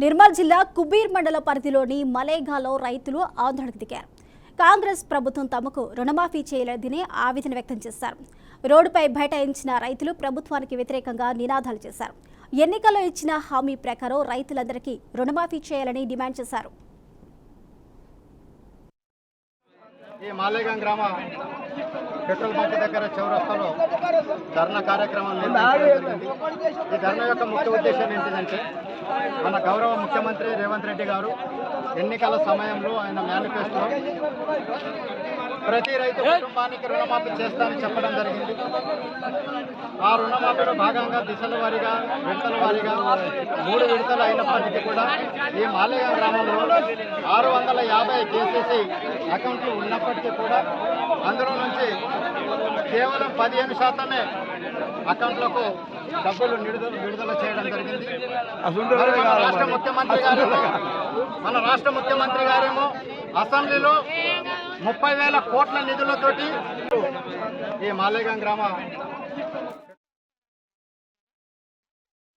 నిర్మల్ జిల్లా కుబీర్ మండల పరిధిలోని మలేగాలో రైతులు ఆందోళనకు దిగారు. కాంగ్రెస్ ప్రభుత్వం తమకు రుణమాఫీ చేయలేదని ఆవేదన వ్యక్తం చేశారు. రోడ్డుపై బైఠాయించిన రైతులు ప్రభుత్వానికి వ్యతిరేకంగా నినాదాలు చేశారు. ఎన్నికల్లో ఇచ్చిన హామీ ప్రకారం రైతులందరికీ రుణమాఫీ చేయాలని డిమాండ్ చేశారు. ఈ మాలేగాం గ్రామ పెట్రోల్ బంక్ దగ్గర చౌరస్తాలో ధర్నా కార్యక్రమం నిర్వహించడం జరిగింది. ఈ ధర్నా యొక్క ముఖ్య ఉద్దేశం ఏంటిదంటే, మన గౌరవ ముఖ్యమంత్రి రేవంత్ రెడ్డి గారు ఎన్నికల సమయంలో ఆయన మేనిఫెస్టోలో ప్రతి రైతు కుటుంబానికి రుణమాఫీ చేస్తానని చెప్పడం జరిగింది. ఆ రుణమాఫీలో భాగంగా దిశల వారీగా విడతల వారీగా 3 విడతలు అయినప్పటికీ కూడా ఈ మాలేగాం గ్రామంలో 650 కేసీసీ అకౌంట్లు ఉన్నప్పటికీ కూడా అందులో నుంచి కేవలం 15% అకౌంట్లకు డబ్బులు విడుదల చేయడం జరిగింది. మన రాష్ట్ర ముఖ్యమంత్రి గారేమో అసెంబ్లీలో 30,000 కోట్ల నిధులతోటి ఈ మాలేగాం గ్రామ